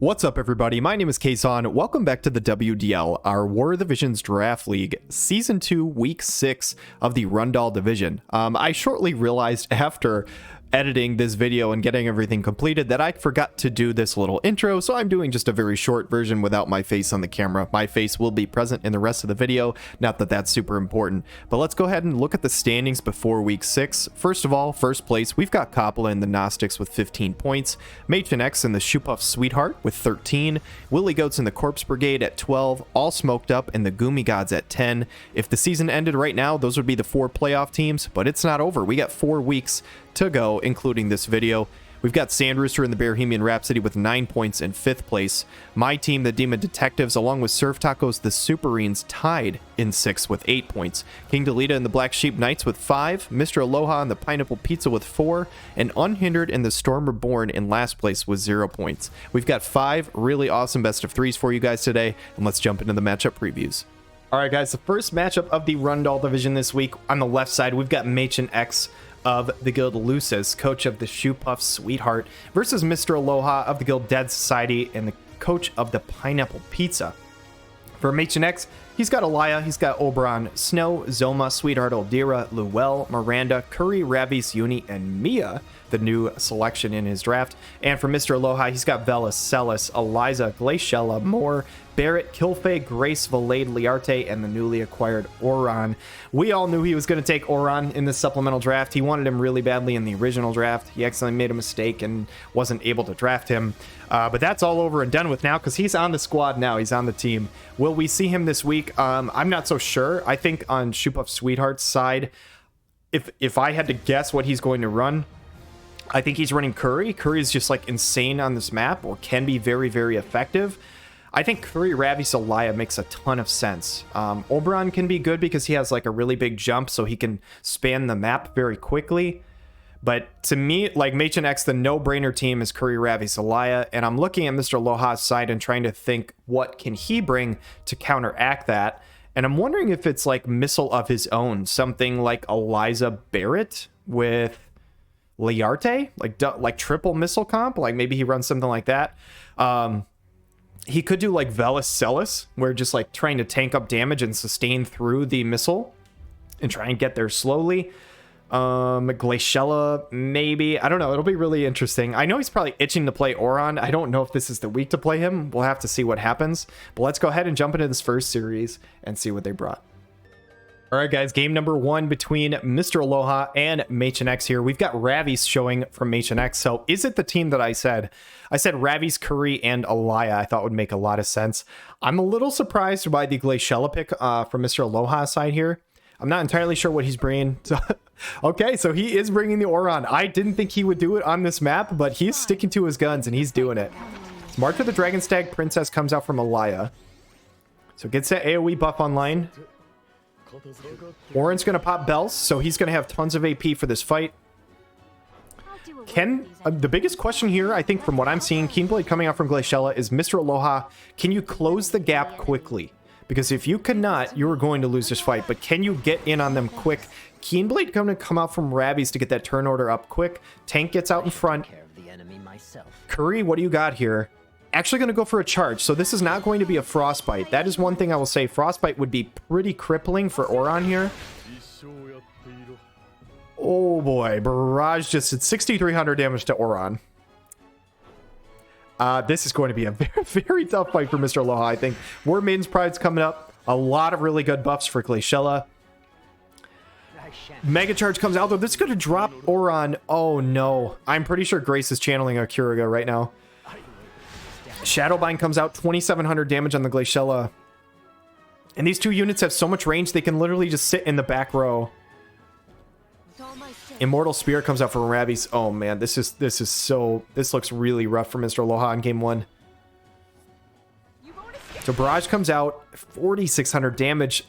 What's up, everybody? My name is KSaun. Welcome back to the WDL, our War of the Visions Draft League, Season 2, Week 6 of the Rundall Division. I shortly realized after editing this video and getting everything completed that I forgot to do this little intro, so I'm doing just a very short version without my face on the camera. My face will be present in the rest of the video, not that that's super important. But let's go ahead and look at the standings before Week 6. First of all, first place, we've got Coppola and the Gnostics with 15 points, MaechenX and the Shoopufs Sweetheart with 13, Willy Goats and the Corpse Brigade at 12, AllSmokedUp and the Gumi Gods at 10. If the season ended right now, those would be the 4 playoff teams, but it's not over. We got 4 weeks to go, including this video. We've got Sandrooster and the Bearhemian Rhapsody with 9 points in 5th place. My team, the Demon Detectives, along with SurfTaco's the Superrenes, tied in 6th with 8 points. King Delita and the Black Sheep Knights with 5, Mr. Aloha and the Pineapple Pizza with 4, and Unhindered and the Storm Reborn in last place with 0 points. We've got 5 really awesome best of 3s for you guys today, and let's jump into the matchup previews. Alright guys, the first matchup of the Rundall division this week, on the left side, we've got MaechenX of the guild Lucis, coach of the Shoopufs Sweetheart, versus Mr. Aloha of the guild Dead Society and the coach of the Pineapple Pizza. For MaechenX, he's got Alaya, he's got Oberon, Snow, Zoma, Sweetheart, Oldira, Luel, Miranda, Curry, Ravis, Uni, and Mia, the new selection in his draft. And for Mr. Aloha, he's got Velas, Celis, Eliza, Glaciella, Moore, Barrett, Kilfay, Grace, Valade, Liarte, and the newly acquired Oron. We all knew he was going to take Oron in this supplemental draft. He wanted him really badly in the original draft. He accidentally made a mistake and wasn't able to draft him. But that's all over and done with now because he's on the squad now. He's on the team. Will we see him this week? I'm not so sure. I think on Shoopuf Sweetheart's side, if I had to guess what he's going to run, I think he's running Curry. Curry is just like insane on this map, or can be very, very effective. I think Curry, Ravis, Alaya makes a ton of sense. Oberon can be good because he has like a really big jump, so he can span the map very quickly. But to me, like MaechenX, the no-brainer team is Curry, Ravis, Alaya, and I'm looking at Mr. Aloha's side and trying to think what can he bring to counteract that. And I'm wondering if it's like missile of his own, something like Eliza Barrett with Liarte, like triple missile comp, like maybe he runs something like that. He could do like Velas Celis, where just like trying to tank up damage and sustain through the missile and try and get there slowly. Glaciella, maybe. I don't know. It'll be really interesting. I know he's probably itching to play Oron. I don't know if this is the week to play him. We'll have to see what happens. But let's go ahead and jump into this first series and see what they brought. All right, guys, game number 1 between Mr. Aloha and MaechenX here. We've got Ravis showing from MaechenX. So is it the team that I said? I said Ravis, Curry, and Alaya I thought would make a lot of sense. I'm a little surprised by the Glaciella pick from Mr. Aloha's side here. I'm not entirely sure what he's bringing. Okay, so he is bringing the Oron. I didn't think he would do it on this map, but he's sticking to his guns, and he's doing it. Mark of the Dragon Stag Princess comes out from Alaya. So gets that AoE buff online. Oren's going to pop Bells, so he's going to have tons of AP for this fight. The biggest question here, I think, from what I'm seeing, Keenblade coming out from Glaciella, is Mr. Aloha, can you close the gap quickly? Because if you cannot, you are going to lose this fight. But can you get in on them quick? Keenblade going to come out from Ravis to get that turn order up quick. Tank gets out in front. Curry, what do you got here? Actually going to go for a charge, so this is not going to be a Frostbite. That is one thing I will say. Frostbite would be pretty crippling for Oron here. Oh boy, Barrage just did 6,300 damage to Oron. This is going to be a very, very tough fight for Mr. Aloha, I think. War Maiden's Pride's coming up. A lot of really good buffs for Glaciella. Mega Charge comes out, though. This is going to drop Oron. Oh no. I'm pretty sure Grace is channeling a Kuriga right now. Shadowbind comes out, 2,700 damage on the Glaciella. And these two units have so much range, they can literally just sit in the back row. Immortal Spear comes out for Ravis. Oh man, this looks really rough for Mr. Aloha in game 1. So Barrage comes out, 4,600 damage.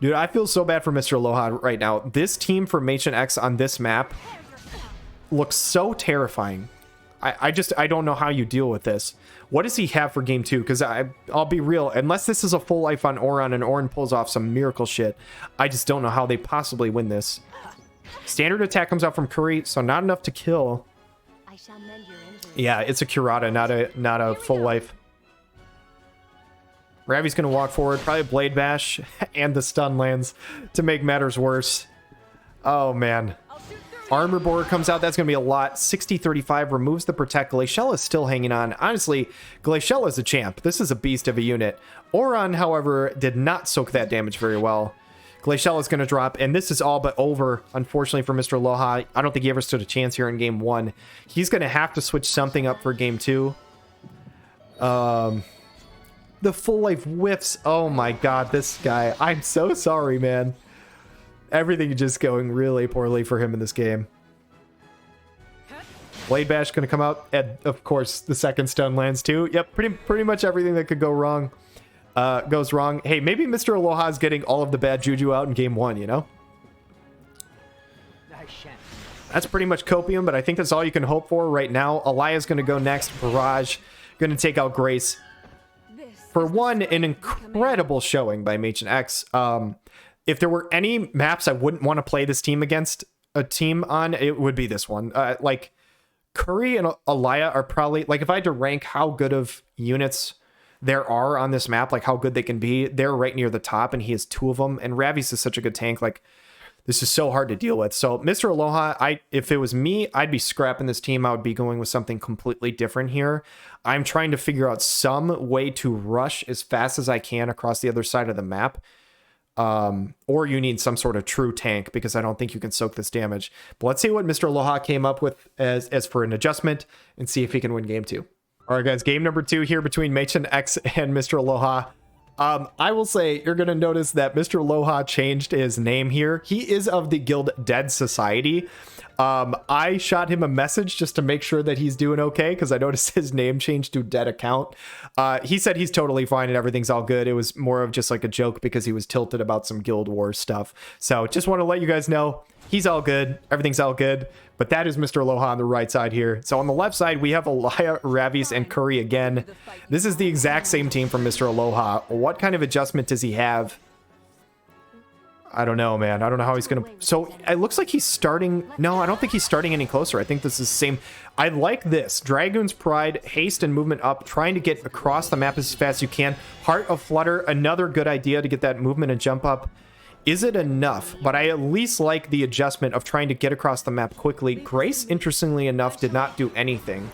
Dude, I feel so bad for Mr. Aloha right now. This team for MaechenX on this map looks so terrifying. I don't know how you deal with this. What does he have for game 2? Because I'll be real, unless this is a full life on Oron and Oron pulls off some miracle shit, I just don't know how they possibly win this. Standard attack comes out from Curry, so not enough to kill. Yeah, it's a Curata, not a full life. Ravi's gonna walk forward, probably Blade Bash, and the stun lands to make matters worse. Oh man. Armor Borer comes out, that's gonna be a lot. 60-35 removes the Protect. Glaciella is still hanging on. Honestly, Glaciella is a champ. This is a beast of a unit. Oron, however, did not soak that damage very well. Glaciella is gonna drop, and this is all but over, unfortunately, for Mr. Aloha. I don't think he ever stood a chance here in game 1. He's gonna have to switch something up for game 2. The full life whiffs. Oh my god, this guy. I'm so sorry, man. Everything just going really poorly for him in this game. Blade Bash going to come out, and of course the second stun lands too. Yep, pretty much everything that could go wrong goes wrong. Hey, maybe Mr. Aloha is getting all of the bad juju out in game 1, you know? That's pretty much copium, but I think that's all you can hope for right now. Alaya's going to go next. Barrage going to take out Grace. For one, an incredible showing by MaechenX. If there were any maps I wouldn't want to play this team against a team on, it would be this one. Like, Curry and Alaya are probably, like, if I had to rank how good of units there are on this map, like how good they can be, they're right near the top, and he has 2 of them. And Ravi's is such a good tank. Like, this is so hard to deal with. So, Mr. Aloha, if it was me, I'd be scrapping this team. I would be going with something completely different here. I'm trying to figure out some way to rush as fast as I can across the other side of the map. Or you need some sort of true tank, because I don't think you can soak this damage. But let's see what Mr. Aloha came up with as for an adjustment, and see if he can win game 2. All right, guys, game number 2 here between MaechenX and Mr. Aloha. I will say you're going to notice that Mr. Aloha changed his name here. He is of the guild Dead Society. I shot him a message just to make sure that he's doing okay, because I noticed his name changed to Dead Account. He said he's totally fine and everything's all good. It was more of just like a joke because he was tilted about some Guild Wars stuff. So just want to let you guys know he's all good. Everything's all good. But that is Mr. Aloha on the right side here. So on the left side, we have Alaya, Ravis, and Curry again. This is the exact same team from Mr. Aloha. What kind of adjustment does he have? I don't know, man. I don't know how he's going to... So it looks like he's starting... No, I don't think he's starting any closer. I think this is the same... I like this. Dragoon's Pride, haste and movement up, trying to get across the map as fast as you can. Heart of Flutter, another good idea to get that movement and jump up. Is it enough? But I at least like the adjustment of trying to get across the map quickly. Grace, interestingly enough, did not do anything.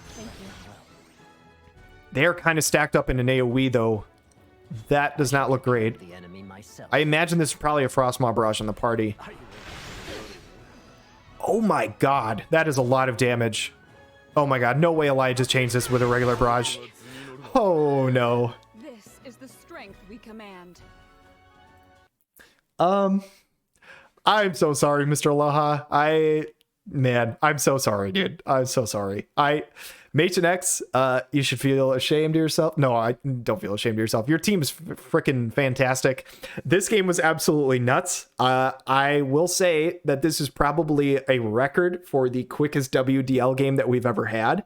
They're kind of stacked up in an AoE, though. That does not look great. I imagine this is probably a Frostmaw Barrage on the party. Oh my god, that is a lot of damage. Oh my god, no way Elijah just changed this with a regular Barrage. Oh no. This is the strength we command. I'm so sorry, Mr. Aloha. Man, I'm so sorry, dude. I'm so sorry. MaechenX, you should feel ashamed of yourself. No, I don't feel ashamed of yourself. Your team is freaking fantastic. This game was absolutely nuts. I will say that this is probably a record for the quickest WDL game that we've ever had.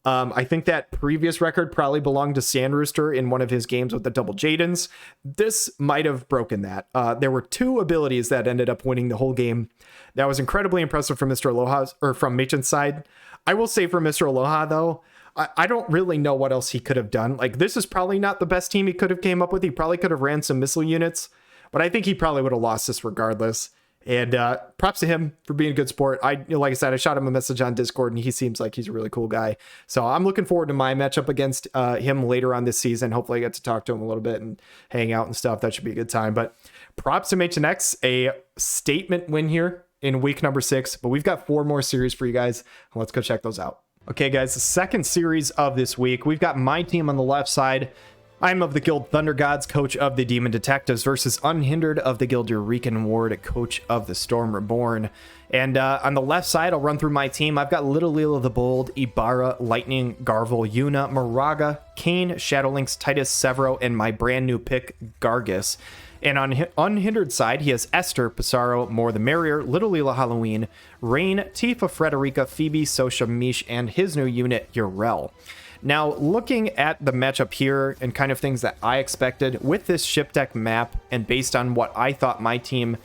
I think that previous record probably belonged to Sandrooster in one of his games with the double Jadens. This might have broken that. There were 2 abilities that ended up winning the whole game. That was incredibly impressive from Mr. Aloha's, or from Machen's side. I will say for Mr. Aloha, though, I don't really know what else he could have done. Like, this is probably not the best team he could have came up with. He probably could have ran some missile units, but I think he probably would have lost this regardless. And props to him for being a good sport. Like I said, I shot him a message on Discord, and he seems like he's a really cool guy. So I'm looking forward to my matchup against him later on this season. Hopefully I get to talk to him a little bit and hang out and stuff. That should be a good time. But props to MaechenX, a statement win here in week number 6. But we've got 4 more series for you guys. Let's go check those out. Okay, guys, the second series of this week. We've got my team on the left side. I'm of the Guild Thunder Gods, coach of the Demon Detectives, versus Unhindered of the Guild Eureka's Ward, coach of the Storm Reborn. And on the left side, I'll run through my team. I've got Little Leela the Bold, Ibarra, Lightning, Garvel, Yuna, Moraga, Kane, Shadowlynx, Titus, Severo, and my brand new pick, Gargus. And on Unhindered side, he has Esther, Pissarro, More the Merrier, Little Leela Halloween, Rain, Tifa, Frederica, Phoebe, Sosha, Mish, and his new unit, Urel. Now, looking at the matchup here and kind of things that I expected with this ship deck map, and based on what I thought my team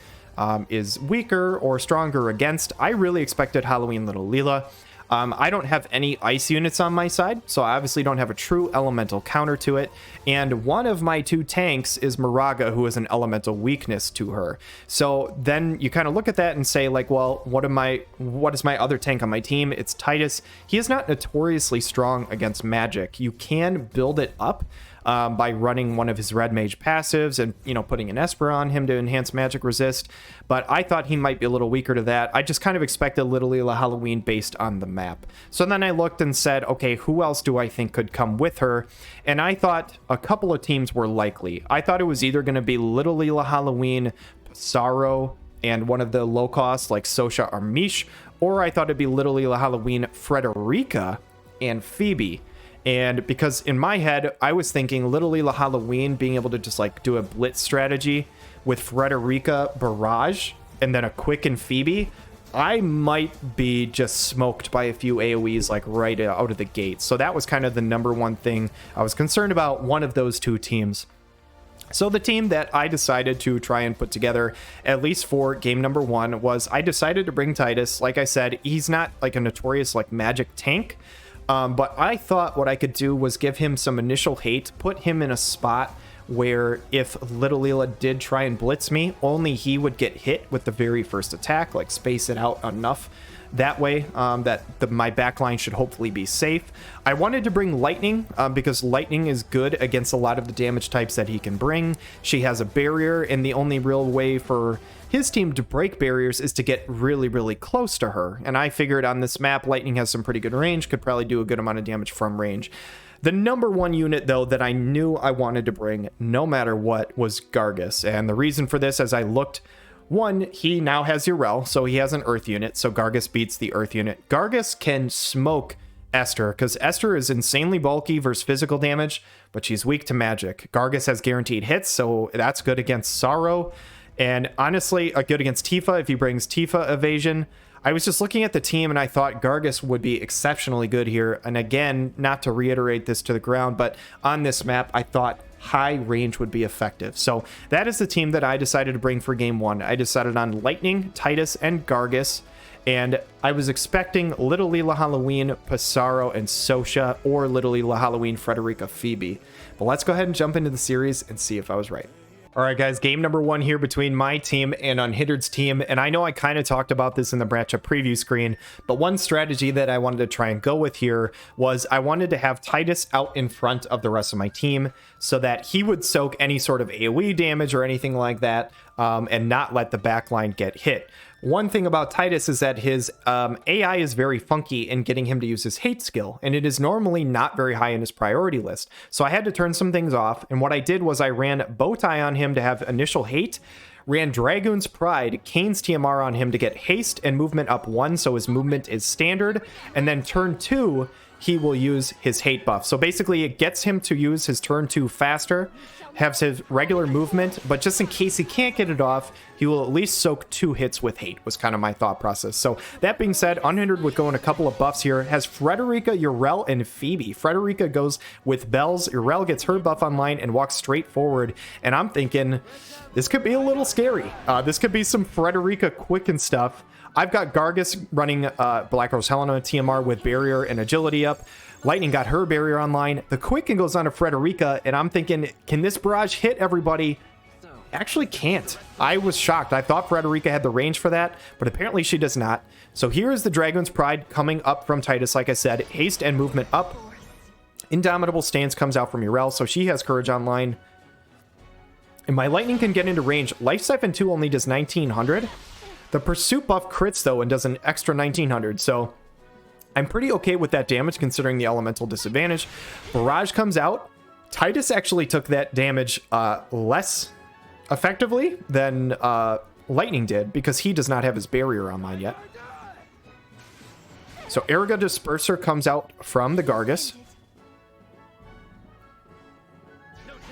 is weaker or stronger against, I really expected Halloween Little Leela. I don't have any ice units on my side, so I obviously don't have a true elemental counter to it. And one of my 2 tanks is Moraga, who is an elemental weakness to her. So then you kind of look at that and say, like, well, what is my other tank on my team? It's Titus. He is not notoriously strong against magic. You can build it up by running one of his red mage passives and, you know, putting an Esper on him to enhance magic resist. But I thought he might be a little weaker to that. I just kind of expected Little Ela Halloween based on the map. So then I looked and said, okay, who else do I think could come with her? And I thought a couple of teams were likely. I thought it was either going to be Little Ela Halloween, Pissarro, and one of the low cost like Sosha or Mish, or I thought it'd be Little Ela Halloween, Frederica, and Phoebe. And because in my head, I was thinking Little Ela Halloween being able to just like do a blitz strategy with Frederica Barrage and then a Quick and Phoebe, I might be just smoked by a few AoEs like right out of the gate. So that was kind of the number one thing I was concerned about, one of those 2 teams. So the team that I decided to try and put together, at least for game number 1, was I decided to bring Titus. Like I said, he's not like a notorious like magic tank. But I thought what I could do was give him some initial hate, put him in a spot where if Little Ela did try and blitz me, only he would get hit with the very first attack, like space it out enough that way that my backline should hopefully be safe. I wanted to bring Lightning because Lightning is good against a lot of the damage types that he can bring. She has a barrier, and the only real way for his team to break barriers is to get really, really close to her. And I figured on this map, Lightning has some pretty good range, could probably do a good amount of damage from range. The number 1 unit, though, that I knew I wanted to bring no matter what was Gargus. And the reason for this, as I looked, 1, he now has Urel, so he has an Earth unit, so Gargus beats the Earth unit. Gargus can smoke Esther, because Esther is insanely bulky versus physical damage, but she's weak to magic. Gargus has guaranteed hits, so that's good against Sorrow. And honestly, good against Tifa if he brings Tifa evasion. I was just looking at the team and I thought Gargus would be exceptionally good here. And again, not to reiterate this to the ground, but on this map, I thought high range would be effective. So that is the team that I decided to bring for game 1. I decided on Lightning, Titus, and Gargus. And I was expecting Little Ela Halloween, Pissarro, and Sosha, or Little Ela Halloween, Frederica, Phoebe. But let's go ahead and jump into the series and see if I was right. All right, guys, game number 1 here between my team and Unhindered's team. And I know I kind of talked about this in the matchup preview screen, but one strategy that I wanted to try and go with here was I wanted to have Titus out in front of the rest of my team so that he would soak any sort of AoE damage or anything like that and not let the backline get hit. One thing about Titus is that his AI is very funky in getting him to use his hate skill, and it is normally not very high in his priority list. So I had to turn some things off, and what I did was I ran Bowtie on him to have initial hate, ran Dragoon's Pride, Kane's TMR on him to get haste and movement up 1, so his movement is standard, and then turn 2, he will use his hate buff. So basically it gets him to use his turn 2 faster, has his regular movement, but just in case he can't get it off, he will at least soak 2 hits with hate, was kind of my thought process. So that being said, Unhindered would go in a couple of buffs here, has Frederica, Urel, and Phoebe. Frederica goes with bells, Urel gets her buff online and walks straight forward, and I'm thinking this could be a little scary. This could be some Frederica quicken stuff. I've got Gargus running Black Rose Helena TMR with barrier and agility up. Lightning got her barrier online. The Quicken goes on to Frederica, and I'm thinking, can this barrage hit everybody? Actually can't. I was shocked. I thought Frederica had the range for that, but apparently she does not. So here is the Dragon's Pride coming up from Titus, like I said. Haste and movement up. Indomitable Stance comes out from Urel, so she has Courage online. And my Lightning can get into range. Life Siphon 2 only does 1900. The Pursuit buff crits, though, and does an extra 1900, so I'm pretty okay with that damage considering the elemental disadvantage. Barrage comes out. Titus actually took that damage less effectively than Lightning did because he does not have his barrier online yet. So Erga Disperser comes out from the Gargus.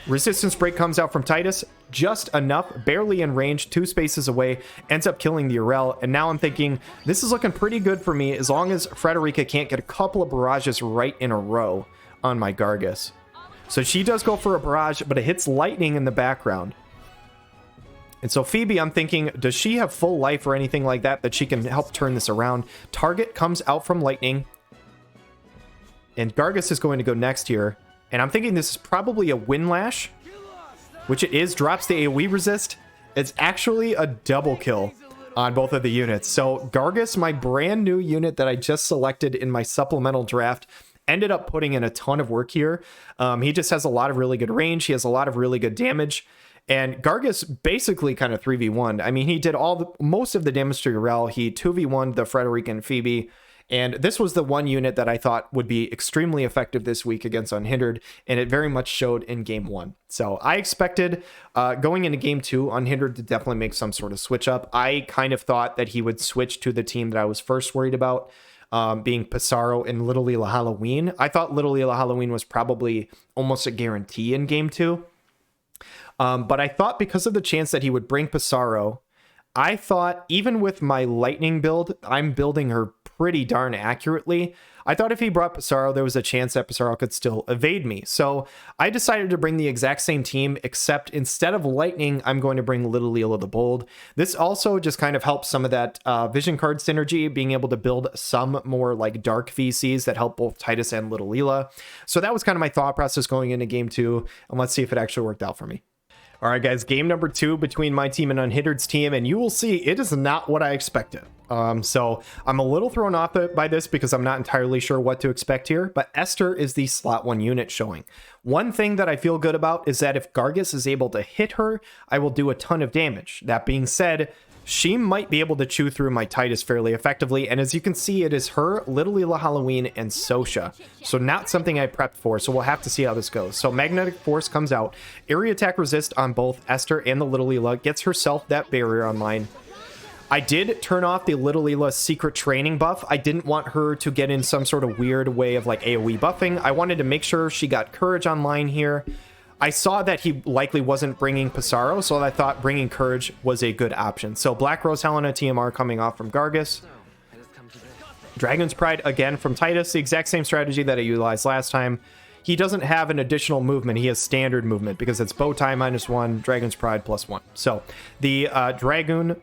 Resistance Break comes out from Titus, just enough, barely in range, 2 spaces away, ends up killing the Urel, and now I'm thinking, this is looking pretty good for me as long as Frederica can't get a couple of barrages right in a row on my Gargus. So she does go for a barrage, but it hits Lightning in the background. And so Phoebe, I'm thinking, does she have full life or anything like that that she can help turn this around? Target comes out from lightning. And Gargus is going to go next here. And I'm thinking this is probably a Windlash, which it is, drops the AoE resist. It's actually a double kill on both of the units. So Gargus, my brand new unit that I just selected in my supplemental draft, ended up putting in a ton of work here. He just has a lot of really good range. He has a lot of really good damage. And Gargus basically kind of 3v1'd. I mean, he did most of the damage to Urel. He 2v1'd the Frederic and Phoebe. And this was the one unit that I thought would be extremely effective this week against Unhindered, and it very much showed in game 1. So I expected going into game 2, Unhindered to definitely make some sort of switch up. I kind of thought that he would switch to the team that I was first worried about, being Pissarro and Little Leela Halloween. I thought Little Leela Halloween was probably almost a guarantee in game 2. But I thought because of the chance that he would bring Pissarro, I thought even with my lightning build, I'm building her pretty darn accurately. I thought if he brought Pissarro, there was a chance that Pissarro could still evade me. So I decided to bring the exact same team, except instead of lightning, I'm going to bring Little Leela the Bold. This also just kind of helps some of that vision card synergy, being able to build some more like dark VCs that help both Titus and Little Leela. So that was kind of my thought process going into game 2, and let's see if it actually worked out for me. All right, guys, game number 2 between my team and Unhindered's team, and you will see it is not what I expected. So I'm a little thrown off by this because I'm not entirely sure what to expect here, but Esther is the slot 1 unit showing. One thing that I feel good about is that if Gargus is able to hit her, I will do a ton of damage. That being said, she might be able to chew through my Titus fairly effectively, and as you can see, it is her, Little Leela Halloween, and Sosha. So not something I prepped for, so we'll have to see how this goes. So Magnetic Force comes out, area attack resist on both Esther and the Little Leela, gets herself that barrier online. I did turn off the Little Leela secret training buff. I didn't want her to get in some sort of weird way of like AoE buffing. I wanted to make sure she got Courage online here. I saw that he likely wasn't bringing Pissarro, so I thought bringing Courage was a good option. So Black Rose Helena TMR coming off from Gargus. Dragon's Pride again from Titus, the exact same strategy that I utilized last time. He doesn't have an additional movement. He has standard movement because it's Bowtie -1, Dragon's Pride +1. So the Dragoon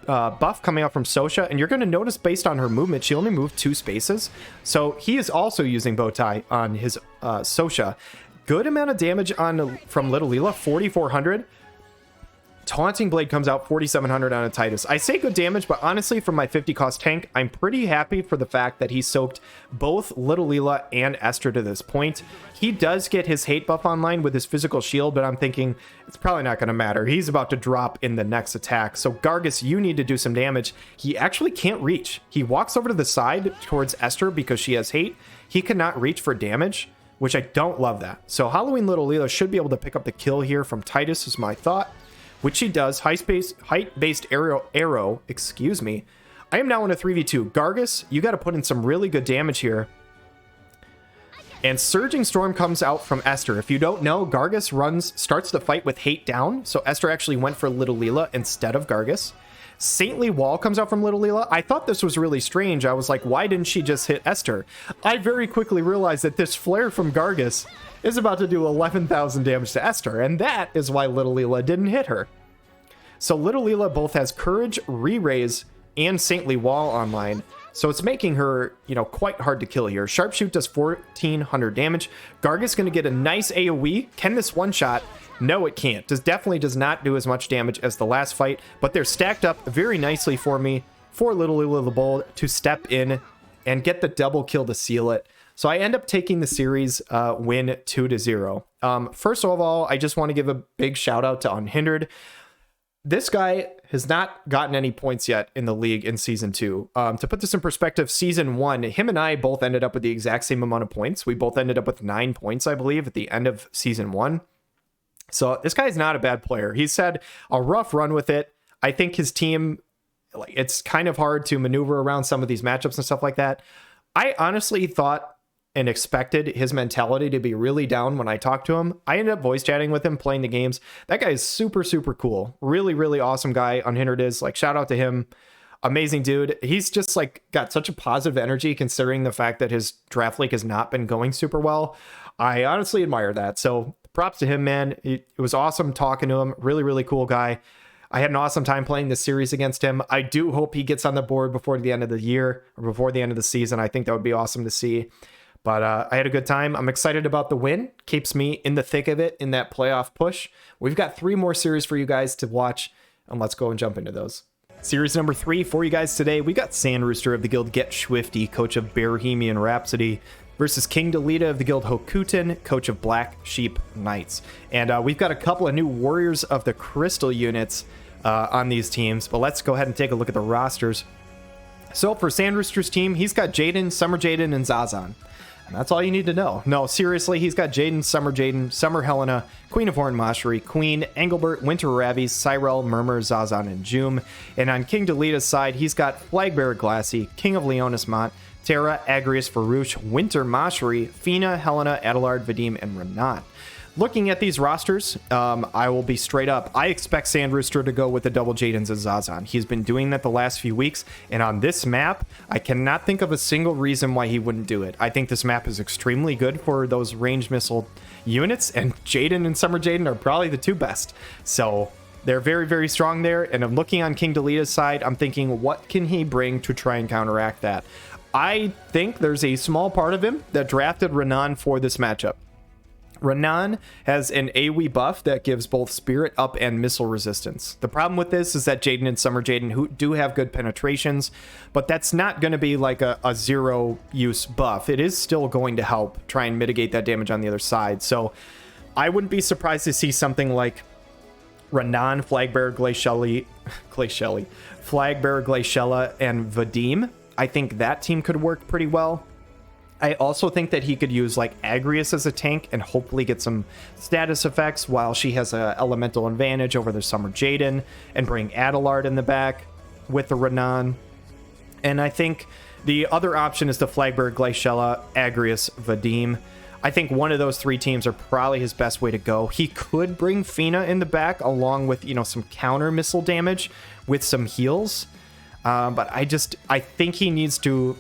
buff coming out from Sosha, and you're going to notice based on her movement, she only moved 2 spaces. So he is also using Bowtie on his Sosha. Good amount of damage on from Little Leela, 4,400. Taunting Blade comes out 4,700 on a Titus. I say good damage, but honestly, for my 50 cost tank, I'm pretty happy for the fact that he soaked both Little Leela and Esther to this point. He does get his hate buff online with his physical shield, but I'm thinking it's probably not going to matter. He's about to drop in the next attack. So Gargus, you need to do some damage. He actually can't reach. He walks over to the side towards Esther because she has hate. He cannot reach for damage, which I don't love that. So Halloween Little Leela should be able to pick up the kill here from Titus is my thought, which she does. Height-based arrow, excuse me. I am now in a 3v2. Gargus, you got to put in some really good damage here. And Surging Storm comes out from Esther. If you don't know, Gargus starts the fight with hate down, so Esther actually went for Little Leela instead of Gargus. Saintly Wall comes out from Little Leela. I thought this was really strange. I was like, why didn't she just hit Esther? I very quickly realized that this flare from Gargus is about to do 11,000 damage to Esther, and that is why Little Leela didn't hit her. So Little Leela both has Courage, Re-Raise, and Saintly Wall online, so it's making her, you know, quite hard to kill here. Sharpshoot does 1,400 damage. Gargus going to get a nice AoE. Can this one-shot? No, it can't. Definitely does not do as much damage as the last fight, but they're stacked up very nicely for me, for Little Leela the Bold to step in and get the double kill to seal it. So I end up taking the series win 2-0. First of all, I just want to give a big shout out to Unhindered. This guy has not gotten any points yet in the league in Season 2. To put this in perspective, Season 1, him and I both ended up with the exact same amount of points. We both ended up with 9 points, I believe, at the end of Season 1. So this guy's not a bad player. He's had a rough run with it. I think his team, like, it's kind of hard to maneuver around some of these matchups and stuff like that. I honestly thought and expected his mentality to be really down when I talked to him. I ended up voice chatting with him, playing the games. That guy is super, super cool. Really, really awesome guy. Unhindered is, like, shout out to him. Amazing dude. He's just, like, got such a positive energy considering the fact that his draft league has not been going super well. I honestly admire that. So props to him, man. It was awesome talking to him. Really, really cool guy. I had an awesome time playing this series against him. I do hope he gets on the board before the end of the year or before the end of the season. I think that would be awesome to see. But I had a good time. I'm excited about the win. Keeps me in the thick of it in that playoff push. We've got 3 more series for you guys to watch, and let's go and jump into those. Series number 3 for you guys today. We got Sandrooster of the guild Get Swifty, coach of Bearhemian Rhapsody, versus King Delita of the guild Hokutin, coach of Black Sheep Knights. And we've got a couple of new Warriors of the Crystal units on these teams, but let's go ahead and take a look at the rosters. So for Sandrooster's team, he's got Jaden, Summer Jaden, and Zazan. And that's all you need to know. No, seriously, he's got Jaden, Summer Helena, Queen of Horn Mashri, Queen, Engelbert, Winter Ravies, Cyrell, Murmur, Zazan, and Joom. And on King Delita's side, he's got Flagbearer Glassy, King of Leonis Mont, Terra, Agrius, Farouche, Winter Mashri, Fina, Helena, Adelard, Vadim, and Renat. Looking at these rosters, I will be straight up. I expect Sandrooster to go with the double Jadens and Zazan. He's been doing that the last few weeks, and on this map, I cannot think of a single reason why he wouldn't do it. I think this map is extremely good for those ranged missile units, and Jaden and Summer Jaden are probably the 2 best. So they're very, very strong there, and I'm looking on King Delita's side, I'm thinking, what can he bring to try and counteract that? I think there's a small part of him that drafted Renan for this matchup. Renan has an AoE buff that gives both spirit up and missile resistance. The problem with this is that Jaden and Summer Jaden who do have good penetrations, but that's not going to be like a 0-use buff. It is still going to help try and mitigate that damage on the other side. So I wouldn't be surprised to see something like Renan, Flagbearer Glaciella, and Vadim. I think that team could work pretty well. I also think that he could use like Agrius as a tank and hopefully get some status effects while she has a elemental advantage over the Summer Jaden, and bring Adelard in the back with the Renan. And I think the other option is the Flagbearer Glaciella, Agrius, Vadim. I think one of those 3 teams are probably his best way to go. He could bring Fina in the back along with, you know, some counter missile damage with some heals. But I think he needs to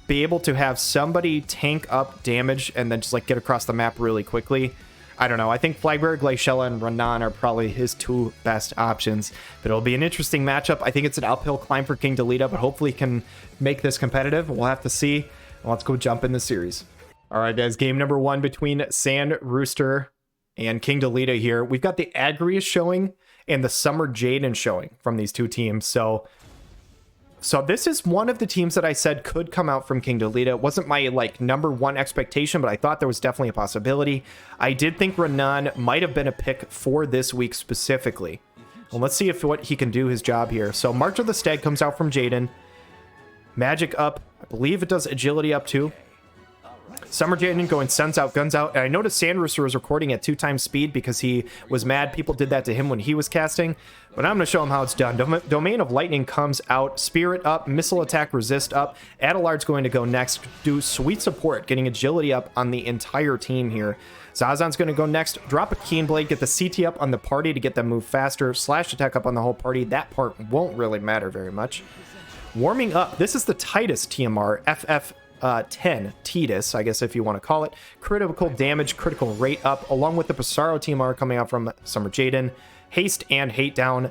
be able to have somebody tank up damage and then just like get across the map really quickly. I don't know. I think Flagbearer, Glaciella, and Renan are probably his 2 best options. But it'll be an interesting matchup. I think it's an uphill climb for King Delita, but hopefully he can make this competitive. We'll have to see. Let's go jump in the series. All right, guys. Game number 1 between Sandrooster and King Delita here. We've got the Agrius showing and the Summer Jaden showing from these 2 teams. So this is one of the teams that I said could come out from King Delita. It wasn't my like number 1 expectation, but I thought there was definitely a possibility. I did think Renan might have been a pick for this week specifically. Well, let's see what he can do his job here. So March of the Stag comes out from Jaden. Magic up. I believe it does agility up too. Summer Jaden going sends out, guns out. And I noticed Sandrooster was recording at 2 times speed because he was mad people did that to him when he was casting. But I'm going to show him how it's done. Domain of Lightning comes out. Spirit up. Missile attack resist up. Adelard's going to go next. Do sweet support, getting agility up on the entire team here. Zazan's going to go next. Drop a Keen Blade. Get the CT up on the party to get them move faster. Slash attack up on the whole party. That part won't really matter very much. Warming up. This is the Titus TMR. FF 10 Titus, I guess if you want to call it. Critical damage, critical rate up, along with the Pissarro TMR coming out from Summer Jaden. Haste and hate down.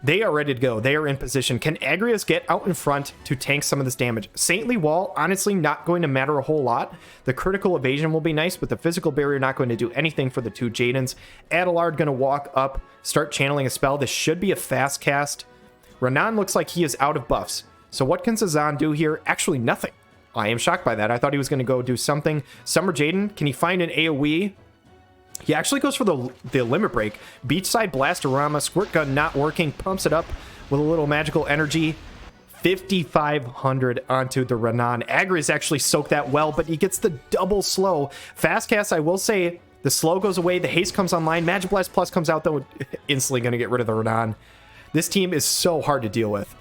They are ready to go. They are in position. Can Agrius get out in front to tank some of this damage? Saintly Wall, honestly, not going to matter a whole lot. The critical evasion will be nice, but the physical barrier not going to do anything for the 2 Jadens. Adelard going to walk up, start channeling a spell. This should be a fast cast. Renan looks like he is out of buffs. So what can Zazan do here? Actually, nothing. I am shocked by that. I thought he was going to go do something. Summer Jaden, can he find an AoE? He actually goes for the limit break. Beachside Blastorama, Squirt Gun not working, pumps it up with a little magical energy. 5,500 onto the Renan. Agrius actually soaked that well, but he gets the double slow. Fast cast, I will say, the slow goes away, the haste comes online, Magic Blast Plus comes out, though, instantly going to get rid of the Renan. This team is so hard to deal with.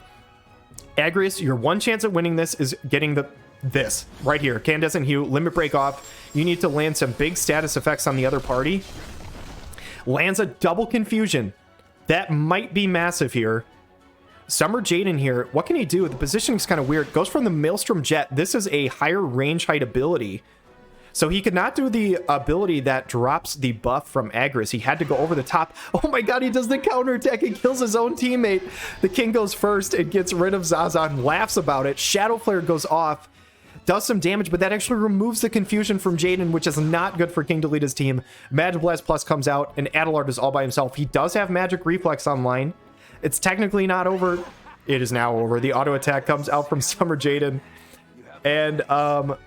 Agrius, your 1 chance at winning this is getting this right here. Candescent Hue, limit break off. You need to land some big status effects on the other party. Lands a double confusion. That might be massive here. Summer Jaden here, what can he do? The positioning is kind of weird. Goes from the Maelstrom Jet. This is a higher range height ability. So he could not do the ability that drops the buff from Agris. He had to go over the top. Oh my god, he does the counterattack and kills his own teammate. The king goes first and gets rid of Zazan, laughs about it. Shadow Flare goes off, does some damage, but that actually removes the confusion from Jaden, which is not good for King Delita's team. Magic Blast Plus comes out, and Adelard is all by himself. He does have Magic Reflex online. It's technically not over. It is now over. The auto attack comes out from Summer Jaden. And,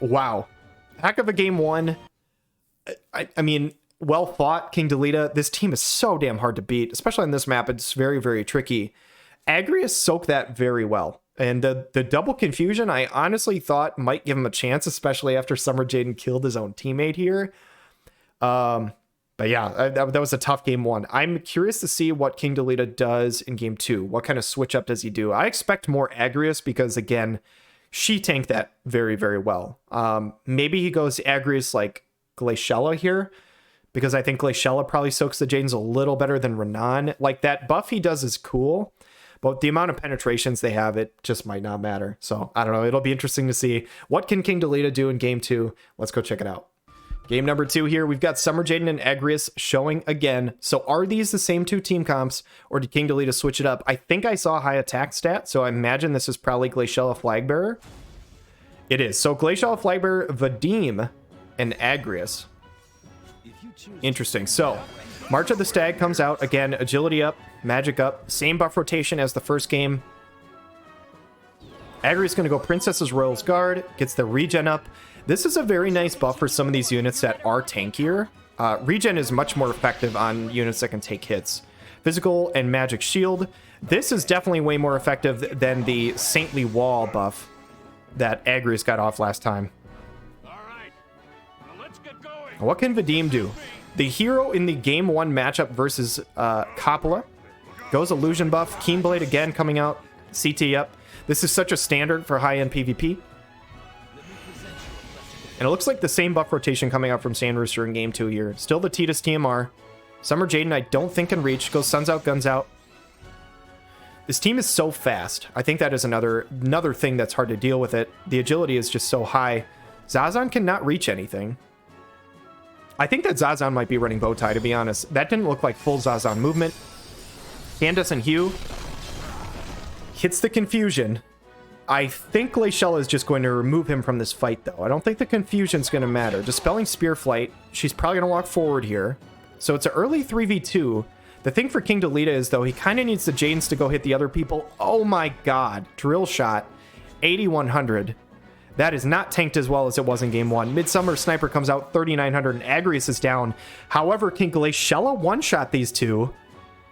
wow. Heck of a game one. I mean, well fought, King Delita. This team is so damn hard to beat, especially on this map. It's very, very tricky. Agrius soaked that very well. And the double confusion, I honestly thought might give him a chance, especially after Summer Jaden killed his own teammate here. But yeah, that was a tough game one. I'm curious to see what King Delita does in game two. What kind of switch up does he do? I expect more Agrius because, again, she tanked that very, very well. Maybe he goes Agrius like Glaciella here, because I think Glaciella probably soaks the Jadens a little better than Renan. Like, that buff he does is cool, but the amount of penetrations they have, it just might not matter. So I don't know. It'll be interesting to see what can King Delita do in game two. Let's go check it out. Game number 2 here, we've got Summer Jaden and Agrius showing again. So are these the same two team comps, or did King Delita switch it up? I think I saw high attack stat, so I imagine this is probably Glaciella Flagbearer. It is. So Glaciella Flagbearer, Vadim, and Agrius. Interesting. So March of the Stag comes out. Again, agility up, magic up. Same buff rotation as the first game. Agrius going to go Princess's Royal's Guard, gets the regen up. This is a very nice buff for some of these units that are tankier. Regen is much more effective on units that can take hits. Physical and magic shield. This is definitely way more effective than the Saintly Wall buff that Agrius got off last time. All right. Well, let's get going. What can Vadim do? The hero in the game 1 matchup versus Coppola goes illusion buff. Keenblade again coming out. CT up. This is such a standard for high-end PvP. And it looks like the same buff rotation coming out from Sandrooster in game 2 here. Still the Titus TMR. Summer Jaden I don't think can reach. Goes Suns Out, Guns Out. This team is so fast. I think that is another thing that's hard to deal with it. The agility is just so high. Zazan cannot reach anything. I think that Zazan might be running Bowtie, to be honest. That didn't look like full Zazan movement. Candace and Hugh hits the confusion. I think Glaciella is just going to remove him from this fight, though. I don't think the confusion's going to matter. Dispelling Spear Flight. She's probably going to walk forward here. So it's an early 3v2. The thing for King Delita is, though, he kind of needs the Jadens to go hit the other people. Oh my god. Drill shot. 8100. That is not tanked as well as it was in game 1. Midsummer Sniper comes out 3900 and Agrius is down. However, can Glaciella one-shot these two?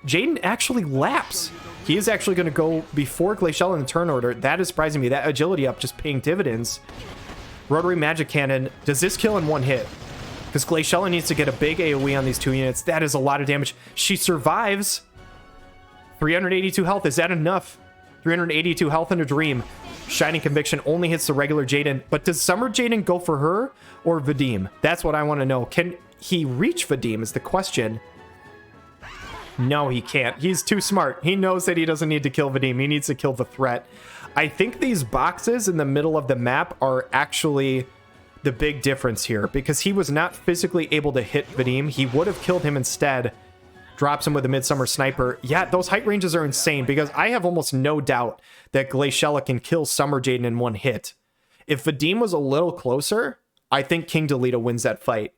Jaden actually laps. He is actually going to go before Glaciella in the turn order. That is surprising me. That agility up just paying dividends. Rotary Magic Cannon. Does this kill in one hit? Because Glaciella needs to get a big AoE on these two units. That is a lot of damage. She survives. 382 health. Is that enough? 382 health in a dream. Shining Conviction only hits the regular Jaden. But does Summer Jaden go for her or Vadim? That's what I want to know. Can he reach Vadim is the question. No, he can't. He's too smart. He knows that he doesn't need to kill Vadim. He needs to kill the threat. I think these boxes in the middle of the map are actually the big difference here, because he was not physically able to hit Vadim. He would have killed him instead. Drops him with a Midsummer Sniper. Yeah, those height ranges are insane, because I have almost no doubt that Glaciella can kill Summer Jaden in one hit. If Vadim was a little closer, I think King Delita wins that fight.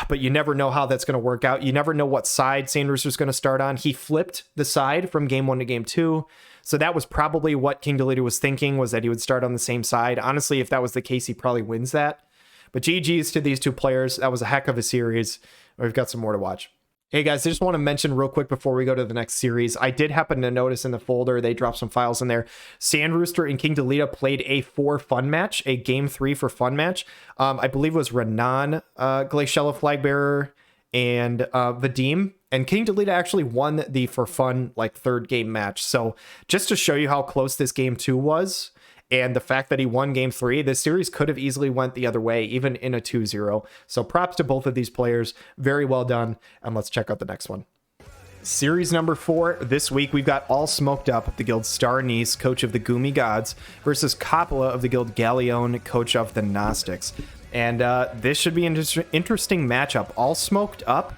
But you never know how that's going to work out. You never know what side Sandrooster's going to start on. He flipped the side from game 1 to game 2. So that was probably what King Delita was thinking, was that he would start on the same side. Honestly, if that was the case, he probably wins that. But GG's to these two players. That was a heck of a series. We've got some more to watch. Hey guys, I just want to mention real quick before we go to the next series, I did happen to notice in the folder, they dropped some files in there. Sandrooster and King Delita played a 4 fun match, a game 3 for fun match. I believe it was Renan, Glaciella Flagbearer, and Vadim. And King Delita actually won the for fun like 3rd game match. So just to show you how close this game 2 was, and the fact that he won game 3, this series could have easily went the other way, even in a 2-0. So props to both of these players. Very well done. And let's check out the next one. Series number 4. This week, we've got AllSmokedUp, the guild Star Niece, coach of the Gumi Gods, versus Coppola of the guild Galleon, coach of the Gnostics. And this should be an interesting matchup. AllSmokedUp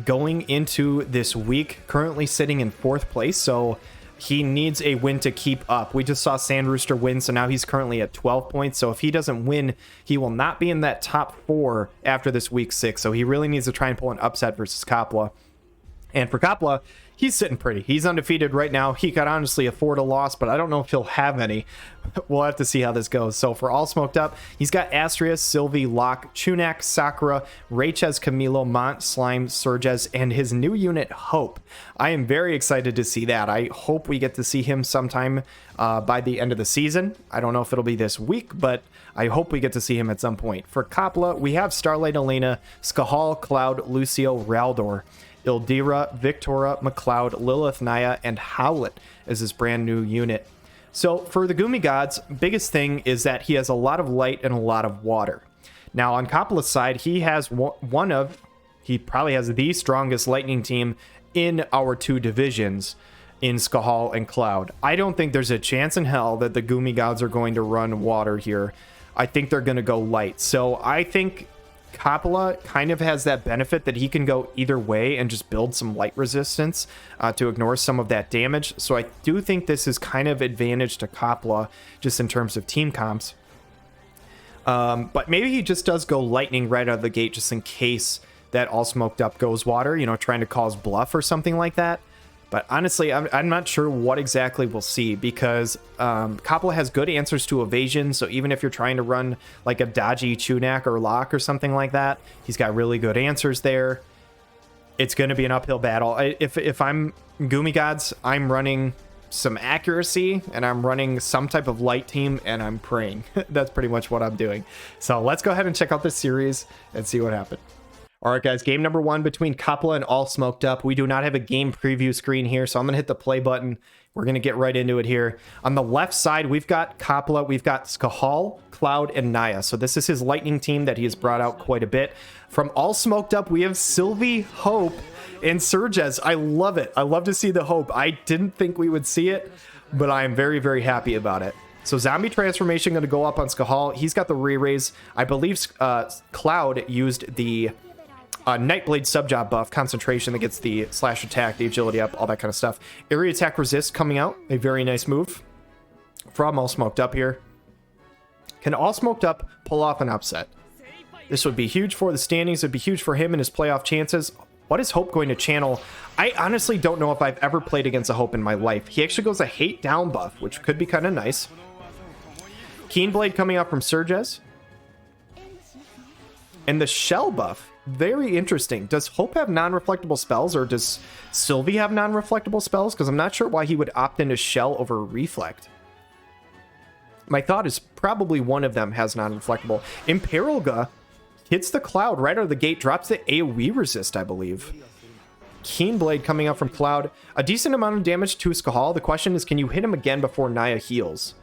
going into this week, currently sitting in 4th place, so he needs a win to keep up. We just saw Sandrooster win, so now he's currently at 12 points. So if he doesn't win, he will not be in that top 4 after this week 6. So he really needs to try and pull an upset versus Coppola. And for Coppola, he's sitting pretty. He's undefeated right now. He could honestly afford a loss, but I don't know if he'll have any. We'll have to see how this goes. So for AllSmokedUp, he's got Astria, Sylvie, Locke, Chunak, Sakura, Rachez, Camilo, Mont, Slime, Surges, and his new unit, Hope. I am very excited to see that. I hope we get to see him sometime by the end of the season. I don't know if it'll be this week, but I hope we get to see him at some point. For Coppola, we have Starlight Elena, Skahal, Cloud, Lucio, Raldor, Ildira, Victoria, McLeod, Lilith, Naya, and Howlet as his brand new unit. So for the Gumi gods, biggest thing is that he has a lot of light and a lot of water. Now on Coppola's side, he has he probably has the strongest lightning team in our 2 divisions in Skahal and Cloud. I don't think there's a chance in hell that the Gumi gods are going to run water here. I think they're going to go light. So I think Coppola kind of has that benefit that he can go either way and just build some light resistance to ignore some of that damage. So I do think this is kind of advantage to Coppola just in terms of team comps. But maybe he just does go lightning right out of the gate just in case that AllSmokedUp goes water, you know, trying to cause bluff or something like that. But honestly, I'm not sure what exactly we'll see because Coppola has good answers to evasion. So even if you're trying to run like a dodgy Chunak or Locke or something like that, he's got really good answers there. It's going to be an uphill battle. If I'm Gumi Gods, I'm running some accuracy and I'm running some type of light team and I'm praying. That's pretty much what I'm doing. So let's go ahead and check out this series and see what happened. All right, guys, game number 1 between Coppola and AllSmokedUp. We do not have a game preview screen here, so I'm going to hit the play button. We're going to get right into it here. On the left side, we've got Coppola, we've got Skahal, Cloud, and Naya. So this is his lightning team that he has brought out quite a bit. From AllSmokedUp, we have Sylvie, Hope, and Surges. I love it. I love to see the Hope. I didn't think we would see it, but I am very, very happy about it. So zombie transformation going to go up on Skahal. He's got the re-raise. I believe Cloud used the Nightblade subjob buff, concentration that gets the slash attack, the agility up, all that kind of stuff. Area attack resist coming out, a very nice move from AllSmokedUp here. Can AllSmokedUp pull off an upset? This would be huge for the standings. It'd be huge for him and his playoff chances. What is Hope going to channel? I honestly don't know if I've ever played against a Hope in my life. He actually goes a hate down buff, which could be kind of nice. Keenblade coming out from Surges. And the shell buff. Very interesting. Does Hope have non-reflectable spells, or does Sylvie have non-reflectable spells? Because I'm not sure why he would opt into Shell over Reflect. My thought is probably one of them has non-reflectable. Imperilga hits the Cloud right out of the gate, drops the AoE resist, I believe. Keenblade coming out from Cloud. A decent amount of damage to Skahal. The question is, can you hit him again before Naya heals?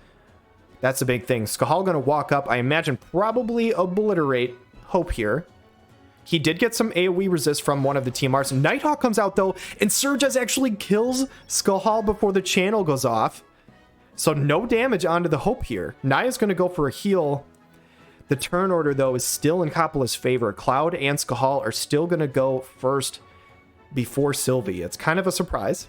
That's the big thing. Skahal going to walk up, I imagine probably obliterate Hope here. He did get some AoE resist from one of the TMRs. Nighthawk comes out, though, and Surges actually kills Skahal before the channel goes off. So no damage onto the Hope here. Naya's going to go for a heal. The turn order, though, is still in Coppola's favor. Cloud and Skahal are still going to go first before Sylvie. It's kind of a surprise.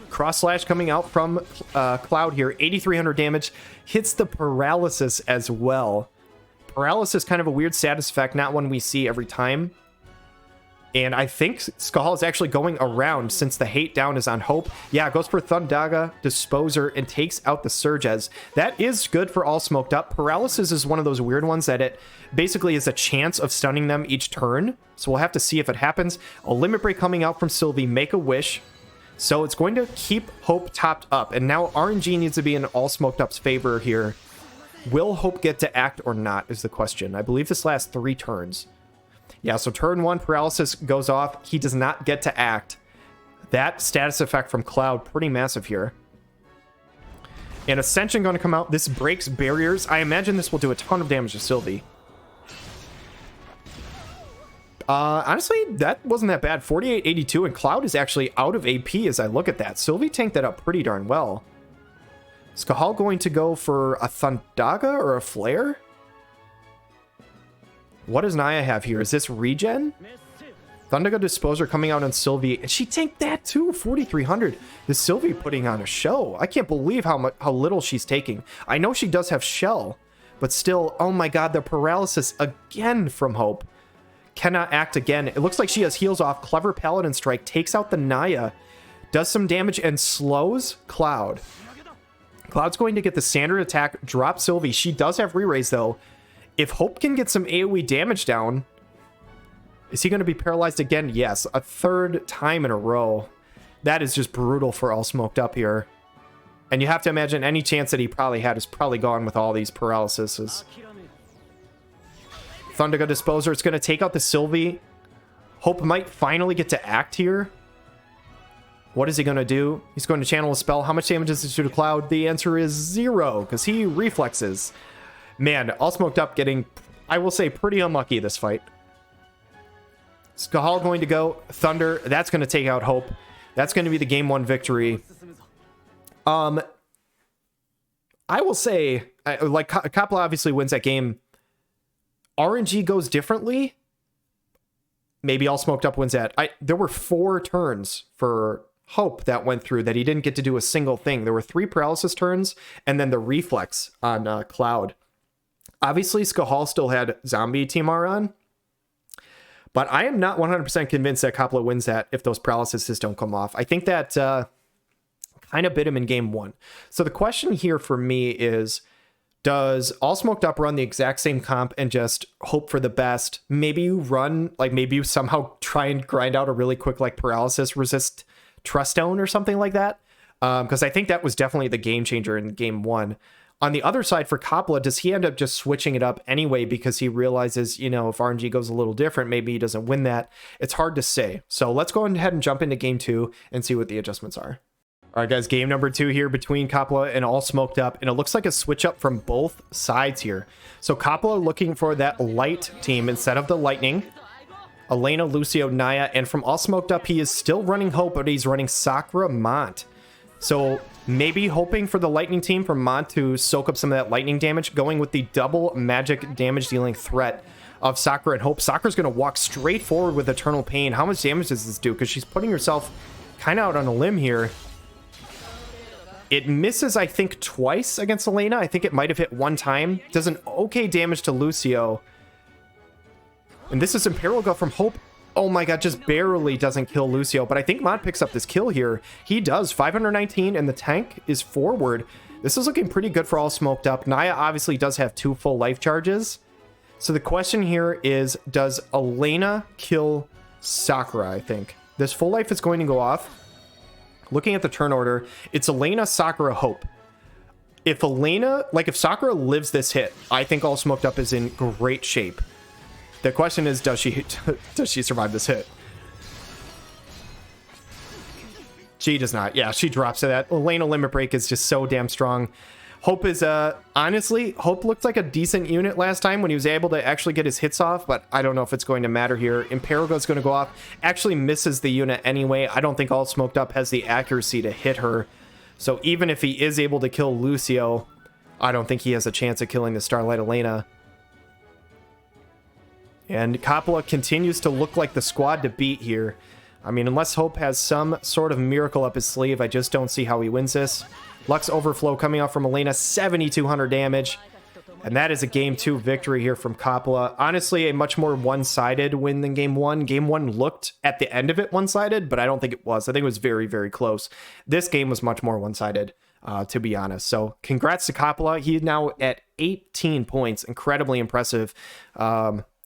Cross Slash coming out from Cloud here. 8,300 damage. Hits the paralysis as well. Paralysis, kind of a weird status effect, not one we see every time. And I think Skahal is actually going around since the hate down is on Hope. Yeah, goes for Thundaga, Disposer, and takes out the Surges. That is good for AllSmokedUp. Paralysis is one of those weird ones that it basically is a chance of stunning them each turn. So we'll have to see if it happens. A Limit Break coming out from Sylvie, Make a Wish. So it's going to keep Hope topped up. And now RNG needs to be in AllSmokedUp's favor here. Will Hope get to act or not is the question. I believe this lasts 3 turns. Yeah, so turn 1, paralysis goes off. He does not get to act. That status effect from Cloud, pretty massive here. And Ascension going to come out. This breaks barriers. I imagine this will do a ton of damage to Sylvie. Honestly, that wasn't that bad. 4882, and Cloud is actually out of AP as I look at that. Sylvie tanked that up pretty darn well. Skahal going to go for a Thundaga or a Flare? What does Naya have here? Is this regen? Thundergo Disposer coming out on Sylvie, and she tanked that too, 4,300. Is Sylvie putting on a show? I can't believe how little she's taking. I know she does have Shell, but still, oh my god, the paralysis again from Hope. Cannot act again. It looks like she has heals off. Clever Paladin Strike takes out the Naya, does some damage, and slows Cloud. Cloud's going to get the standard attack, drop Sylvie. She does have re-raise though. If Hope can get some AoE damage down, is he going to be paralyzed again? Yes, a third time in a row. That is just brutal for AllSmokedUp here. And you have to imagine any chance that he probably had is probably gone with all these paralyses. Thundergo Disposer, it's going to take out the Sylvie. Hope might finally get to act here. What is he going to do? He's going to channel a spell. How much damage does this do to Cloud? The answer is 0, because he reflexes. Man, AllSmokedUp getting, I will say, pretty unlucky this fight. Skahal going to go. Thunder, that's going to take out Hope. That's going to be the game 1 victory. I will say, like, Coppola obviously wins that game. RNG goes differently. Maybe AllSmokedUp wins that. There were 4 turns for Hope that went through that he didn't get to do a single thing. There were 3 paralysis turns and then the reflex on Cloud. Obviously, Skahal still had Zombie TMR on. But I am not 100% convinced that Coppola wins that if those paralyses don't come off. I think that kind of bit him in game 1. So the question here for me is, does AllSmokedUp run the exact same comp and just hope for the best? Maybe you run, like maybe you somehow try and grind out a really quick like paralysis resist Trust Stone or something like that. Because I think that was definitely the game changer in game 1. On the other side for Coppola, does he end up just switching it up anyway because he realizes, you know, if RNG goes a little different, maybe he doesn't win that? It's hard to say. So let's go ahead and jump into game 2 and see what the adjustments are. All right, guys, game number 2 here between Coppola and AllSmokedUp, and it looks like a switch up from both sides here. So Coppola looking for that light team instead of the lightning. Elena, Lucio, Naya, and from AllSmokedUp, he is still running Hope, but he's running Sakura Mont. So maybe hoping for the lightning team from Mont to soak up some of that lightning damage, going with the double magic damage dealing threat of Sakura and Hope. Sakura's going to walk straight forward with Eternal Pain. How much damage does this do? Because she's putting herself kind of out on a limb here. It misses, I think, twice against Elena. I think it might have hit 1 time. Does an okay damage to Lucio. And this is Imperial Go from Hope. Oh my god, just barely doesn't kill Lucio. But I think Mod picks up this kill here. He does. 519, and the tank is forward. This is looking pretty good for AllSmokedUp. Naya obviously does have 2 full life charges. So the question here is, does Elena kill Sakura, I think? This full life is going to go off. Looking at the turn order, it's Elena, Sakura, Hope. If Elena, like if Sakura lives this hit, I think AllSmokedUp is in great shape. The question is, does she survive this hit? She does not. Yeah, she drops to that. Elena Limit Break is just so damn strong. Hope is, honestly, Hope looked like a decent unit last time when he was able to actually get his hits off, but I don't know if it's going to matter here. Imperigo is going to go off. Actually misses the unit anyway. I don't think AllSmokedUp has the accuracy to hit her. So even if he is able to kill Lucio, I don't think he has a chance of killing the Starlight Elena. And Coppola continues to look like the squad to beat here. I mean, unless Hope has some sort of miracle up his sleeve, I just don't see how he wins this. Lux Overflow coming off from Elena, 7,200 damage. And that is a game 2 victory here from Coppola. Honestly, a much more one-sided win than game 1. Game 1 looked, at the end of it, one-sided, but I don't think it was. I think it was very, very close. This game was much more one-sided, to be honest. So congrats to Coppola. He's now at 18 points. Incredibly impressive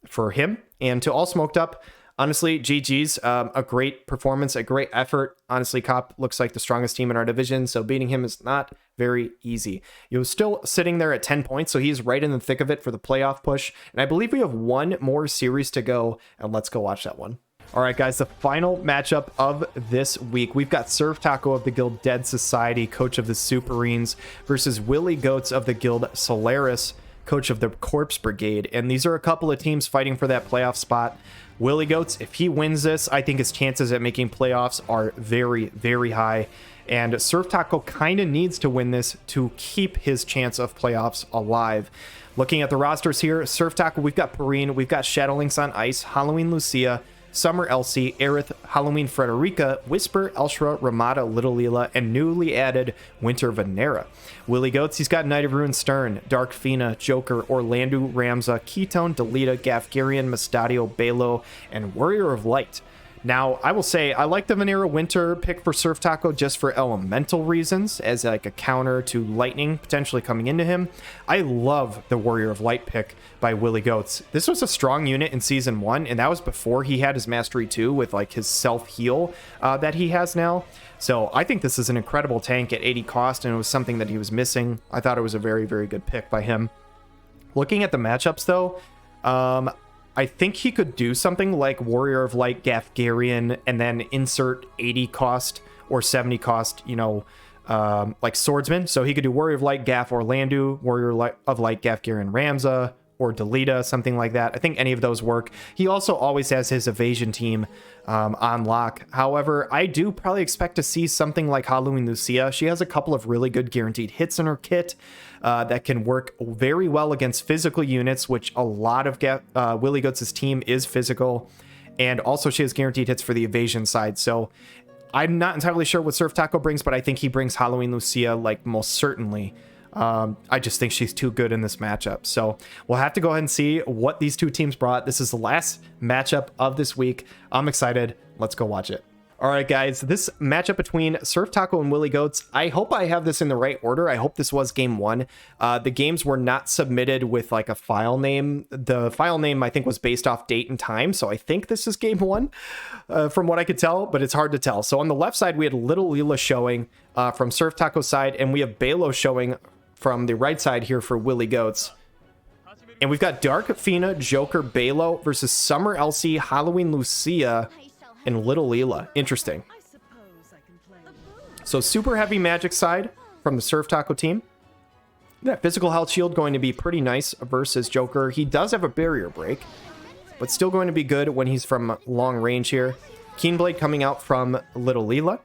for him. And to AllSmokedUp, honestly, GG's, a great performance, a great effort. Honestly, Cop looks like the strongest team in our division, so beating him is not very easy. He was still sitting there at 10 points, so he's right in the thick of it for the playoff push. And I believe we have 1 more series to go, and let's go watch that one. All right, guys, the final matchup of this week. We've got SurfTaco of the guild Dead Society, coach of the Superrenes, versus Willy Goats of the guild Solaris, coach of the Corpse Brigade. And these are a couple of teams fighting for that playoff spot. Willie Goats, if he wins this, I think his chances at making playoffs are very, very high. And SurfTaco kind of needs to win this to keep his chance of playoffs alive. Looking at the rosters here, SurfTaco, we've got Perrine, we've got Shadowlinks on Ice, Halloween Lucia, Summer Elsie, Aerith, Halloween Frederica, Whisper, Elshra, Ramada, Little Leela, and newly added Winter Venera. Willie Goats, he's got Knight of Ruin Stern, Dark Fina, Joker, Orlando, Ramza, Ketone, Delita, Gafgarian, Mustadio, Balo, and Warrior of Light. Now, I will say, I like the Venera Winter pick for SurfTaco just for elemental reasons, as like a counter to Lightning potentially coming into him. I love the Warrior of Light pick by Willie Goats. This was a strong unit in Season 1, and that was before he had his Mastery 2 with like his self-heal that he has now. So I think this is an incredible tank at 80 cost, and it was something that he was missing. I thought it was a very, very good pick by him. Looking at the matchups, though, I think he could do something like Warrior of Light, Gafgarian, and then insert 80 cost or 70 cost, you know, like Swordsman. So he could do Warrior of Light, Gaff, Orlando, Warrior of Light, Gafgarian, Ramza, or Delita, something like that. I think any of those work. He also always has his evasion team on lock. However, I do probably expect to see something like Halloween Lucia. She has a couple of really good guaranteed hits in her kit that can work very well against physical units, which a lot of Willie Goats' team is physical. And also she has guaranteed hits for the evasion side. So I'm not entirely sure what SurfTaco brings, but I think he brings Halloween Lucia, like, most certainly. I just think she's too good in this matchup. So we'll have to go ahead and see what these two teams brought. This is the last matchup of this week. I'm excited. Let's go watch it. All right, guys, this matchup between SurfTaco and Willie Goats, I hope I have this in the right order. I hope this was game one. The games were not submitted with like a file name. The file name, I think, was based off date and time. So I think this is game one from what I could tell, but it's hard to tell. So on the left side, we had Little Leela showing from SurfTaco's side, and we have Balo showing from the right side here for Willie Goats. And we've got Dark Fina, Joker, Balo versus Summer Elsie, Halloween Lucia, and Little Leela. Interesting. So super heavy magic side from the SurfTaco team. That physical health shield going to be pretty nice versus Joker. He does have a barrier break, but still going to be good when he's from long range here. Keenblade coming out from Little Leela.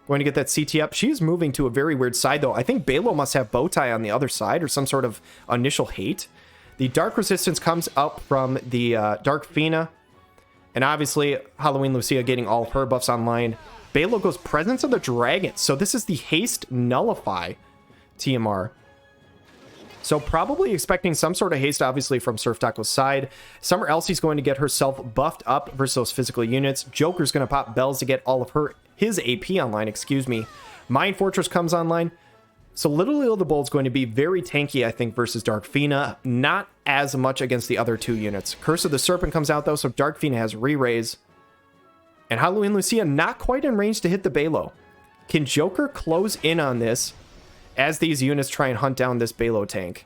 Going to get that CT up. She's moving to a very weird side, though. I think Balo must have Bowtie on the other side or some sort of initial hate. The Dark Resistance comes up from the Dark Fina. And obviously, Halloween Lucia getting all of her buffs online. Balo goes Presence of the Dragon. So this is the Haste Nullify TMR. So probably expecting some sort of haste, obviously, from SurfTaco's side. Summer Elsie's going to get herself buffed up versus those physical units. Joker's going to pop Bells to get all of his AP online, excuse me. Mind Fortress comes online. So Little Leela the Bull is going to be very tanky, I think, versus Dark Fina. Not as much against the other two units. Curse of the Serpent comes out, though, so Dark Fina has re-raise. And Halloween Lucia not quite in range to hit the Balo. Can Joker close in on this as these units try and hunt down this Balo tank?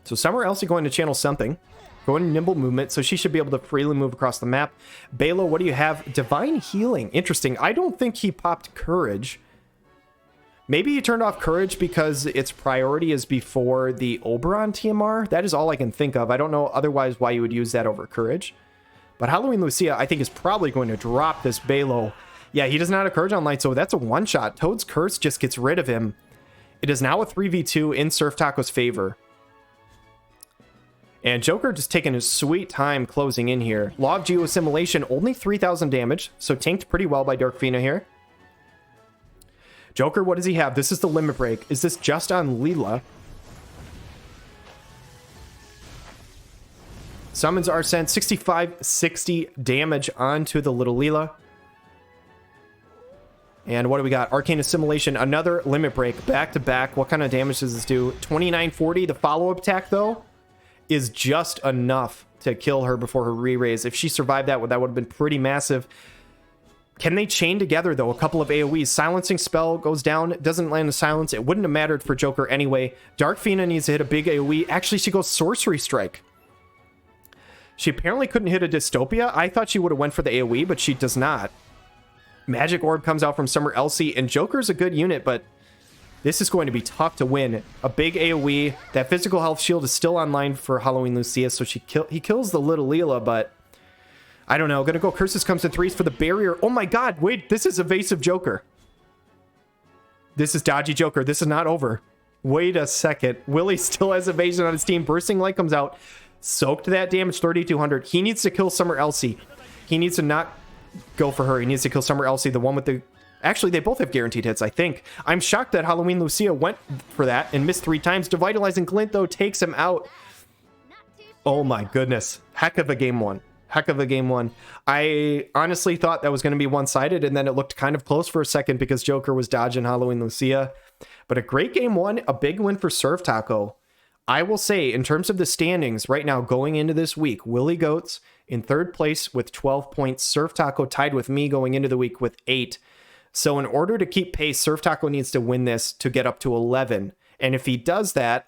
So Summer Elsie going to channel something. Going to Nimble Movement, so she should be able to freely move across the map. Balo, what do you have? Divine Healing. Interesting. I don't think he popped Courage. Maybe he turned off Courage because its priority is before the Oberon TMR. That is all I can think of. I don't know otherwise why you would use that over Courage. But Halloween Lucia, I think, is probably going to drop this Balo. Yeah, he does not have Courage online, so that's a one-shot. Toad's Curse just gets rid of him. It is now a 3v2 in SurfTaco's favor. And Joker just taking his sweet time closing in here. Law of Geoassimilation, only 3,000 damage, so tanked pretty well by Dark Fina here. Joker, what does he have? This is the limit break. Is this just on Leela? Summons are sent 65-60 damage onto the Little Leela. And what do we got? Arcane Assimilation, another limit break, back to back. What kind of damage does this do? 2940. The follow-up attack, though, is just enough to kill her before her re-raise. If she survived that would have been pretty massive. Can they chain together, though? A couple of AoEs. Silencing spell goes down. Doesn't land a silence. It wouldn't have mattered for Joker anyway. Dark Fina needs to hit a big AoE. Actually, she goes Sorcery Strike. She apparently couldn't hit a Dystopia. I thought she would have went for the AoE, but she does not. Magic Orb comes out from Summer Elsie, and Joker's a good unit, but This is going to be tough to win. A big AoE. That physical health shield is still online for Halloween Lucia, so he kills the little Leela, but I don't know. Gonna go Curses comes in threes for the barrier. Oh my god, wait, this is evasive Joker. This is dodgy Joker. This is not over. Wait a second. Willie still has evasion on his team. Bursting Light comes out. Soaked that damage, 3,200. He needs to kill Summer Elsie. He needs to not go for her. He needs to kill Summer Elsie, the one with the... Actually, they both have guaranteed hits, I think. I'm shocked that Halloween Lucia went for that and missed 3 times. Devitalizing Glint, though, takes him out. Oh my goodness. Heck of a game one. Heck of a game one. I honestly thought that was going to be one-sided, and then it looked kind of close for a second because Joker was dodging Halloween Lucia. But a great game one, a big win for SurfTaco. I will say, in terms of the standings right now going into this week, Willie Goats in 3rd place with 12 points. SurfTaco tied with me going into the week with 8. So in order to keep pace, SurfTaco needs to win this to get up to 11. And if he does that,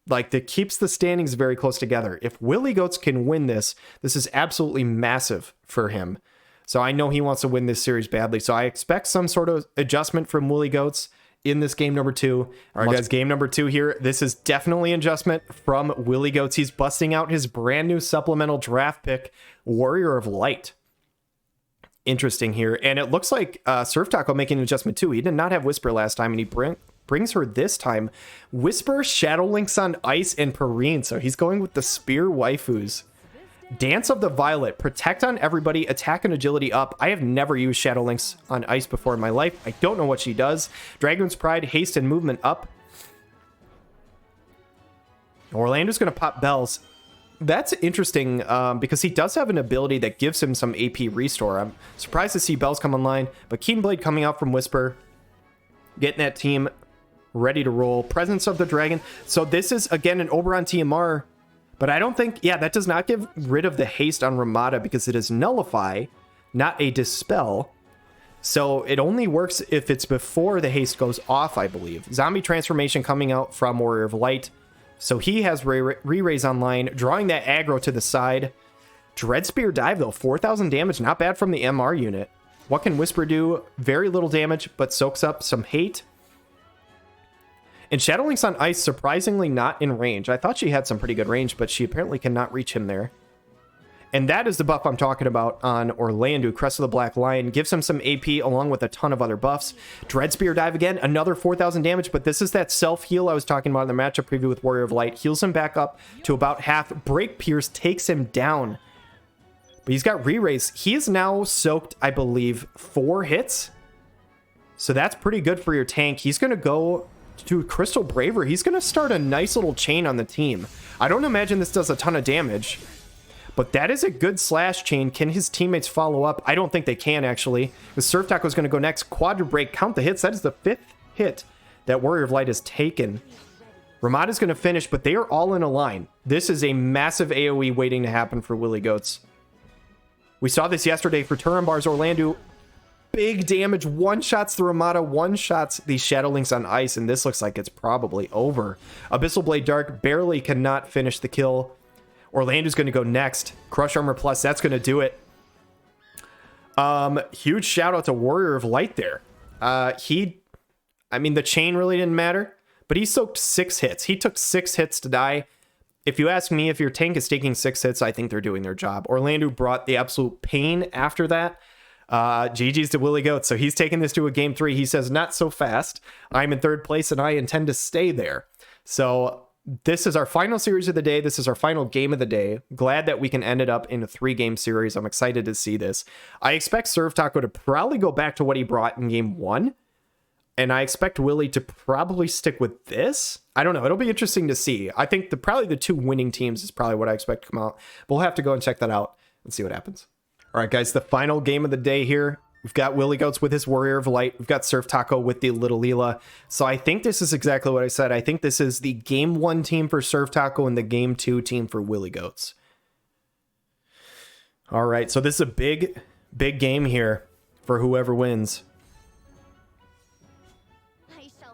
like, that keeps the standings very close together. If Willie Goats can win this, this is absolutely massive for him. So I know he wants to win this series badly. So I expect some sort of adjustment from Willie Goats in this game number 2. All right, guys, game number 2 here. This is definitely an adjustment from Willie Goats. He's busting out his brand new supplemental draft pick, Warrior of Light. Interesting here. And it looks like SurfTaco making an adjustment too. He did not have Whisper last time, and he brings her this time. Whisper, Shadow Links on Ice, and Perrine. So he's going with the Spear waifus. Dance of the Violet. Protect on everybody. Attack and agility up. I have never used Shadow Links on Ice before in my life. I don't know what she does. Dragon's Pride. Haste and movement up. Orlando's going to pop Bells. That's interesting because he does have an ability that gives him some AP restore. I'm surprised to see Bells come online, but Keen Blade coming out from Whisper. Getting that team ready to roll. Presence of the Dragon. So this is, again, an Oberon TMR, but I don't think... Yeah, that does not get rid of the haste on Ramada because it is Nullify, not a Dispel. So it only works if it's before the haste goes off, I believe. Zombie Transformation coming out from Warrior of Light. So he has Re-Raise online, drawing that aggro to the side. Dread Spear Dive, though. 4,000 damage. Not bad from the MR unit. What can Whisper do? Very little damage, but soaks up some hate. And Shadow Links on Ice, surprisingly not in range. I thought she had some pretty good range, but she apparently cannot reach him there. And that is the buff I'm talking about on Orlando. Crest of the Black Lion gives him some AP along with a ton of other buffs. Dread Spear Dive again, another 4,000 damage, but this is that self-heal I was talking about in the matchup preview with Warrior of Light. Heals him back up to about half. Break Pierce takes him down. But he's got Re-Raise. He is now soaked, I believe, 4 hits. So that's pretty good for your tank. He's going to go to Crystal Braver. He's going to start a nice little chain on the team. I don't imagine this does a ton of damage, but that is a good slash chain. Can his teammates follow up? I don't think they can, actually. The SurfTaco is going to go next. Quadra Break. Count the hits. That is the 5th hit that Warrior of Light has taken. Ramada's going to finish, but they are all in a line. This is a massive AoE waiting to happen for Willie Goats. We saw this yesterday for Turambar's Orlando. Big damage. One-shots the Ramada, one-shots the Shadow Links on Ice, and this looks like it's probably over. Abyssal Blade Dark barely cannot finish the kill. Orlando's going to go next. Crush Armor Plus, that's going to do it. Huge shout out to Warrior of Light there. I mean, the chain really didn't matter, but he soaked 6 hits. He took 6 hits to die. If you ask me, if your tank is taking 6 hits, I think they're doing their job. Orlando brought the absolute pain after that. GG's to Willie Goats. So he's taking this to a game 3. He says, not so fast. I'm in 3rd place and I intend to stay there. So this is our final series of the day. This is our final game of the day. Glad that we can end it up in a 3-game series. I'm excited to see this. I expect SurfTaco to probably go back to what he brought in game 1. And I expect Willie to probably stick with this. I don't know. It'll be interesting to see. I think probably the 2 winning teams is probably what I expect to come out. But we'll have to go and check that out and see what happens. All right, guys, the final game of the day here. We've got Willie Goats with his Warrior of Light. We've got SurfTaco with the Little Leela. So I think this is exactly what I said. I think this is the game 1 team for SurfTaco and the game 2 team for Willie Goats. All right, so this is a big, big game here for whoever wins.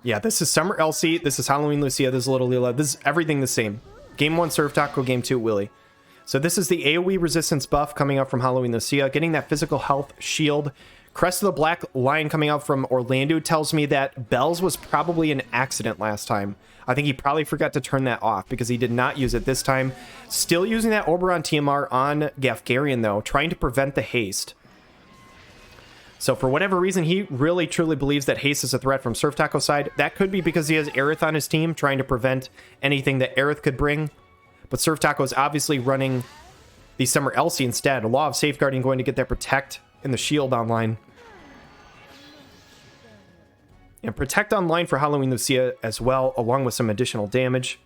Yeah, this is Summer Elsie. This is Halloween Lucia. This is Little Leela. This is everything the same. Game 1 SurfTaco, game 2 Willie. So this is the AoE resistance buff coming up from Halloween Lucia, getting that physical health shield. Crest of the Black Lion coming out from Orlando tells me that Bells was probably an accident last time. I think he probably forgot to turn that off because he did not use it this time. Still using that Oberon TMR on Gafgarian, though, trying to prevent the haste. So for whatever reason, he really truly believes that haste is a threat from SurfTaco's side. That could be because he has Aerith on his team, trying to prevent anything that Aerith could bring. But SurfTaco is obviously running the Summer Elsie instead. A Law of Safeguarding going to get that Protect and the Shield online. And Protect online for Halloween Lucia as well, along with some additional damage.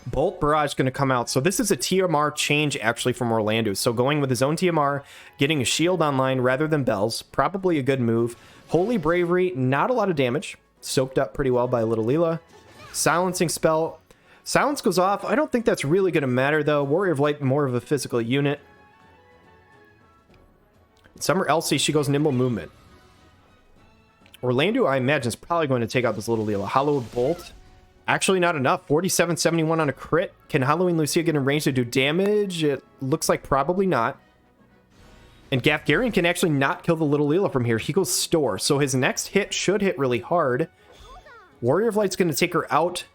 Bolt Barrage going to come out. So this is a TMR change actually from Orlando. So going with his own TMR, getting a shield online rather than Bells, probably a good move. Holy Bravery, not a lot of damage. Soaked up pretty well by Little Leela. Silencing spell. Silence goes off. I don't think that's really going to matter though. Warrior of Light, more of a physical unit. Summer Elsie, she goes Nimble Movement. Orlando, I imagine, is probably going to take out this Little Leela. Hallowed Bolt. Actually, not enough. 47-71 on a crit. Can Halloween Lucia get in range to do damage? It looks like probably not. And Gafgarian can actually not kill the Little Leela from here. He goes Store. So his next hit should hit really hard. Warrior of Light's going to take her out.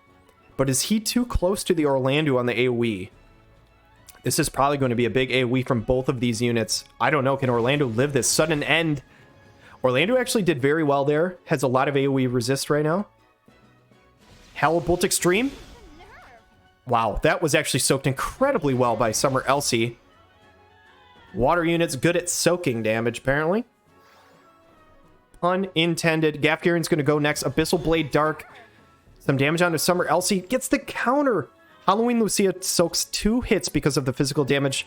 But is he too close to the Orlando on the AoE? This is probably going to be a big AoE from both of these units. I don't know. Can Orlando live this sudden end? Orlando actually did very well there. Has a lot of AoE resist right now. Hallowed Bolt Extreme. Wow, that was actually soaked incredibly well by Summer Elsie. Water units good at soaking damage, apparently. Unintended. Gafgarian's going to go next. Abyssal Blade Dark. Some damage onto Summer Elsie. Gets the counter. Halloween Lucia soaks 2 hits because of the physical damage.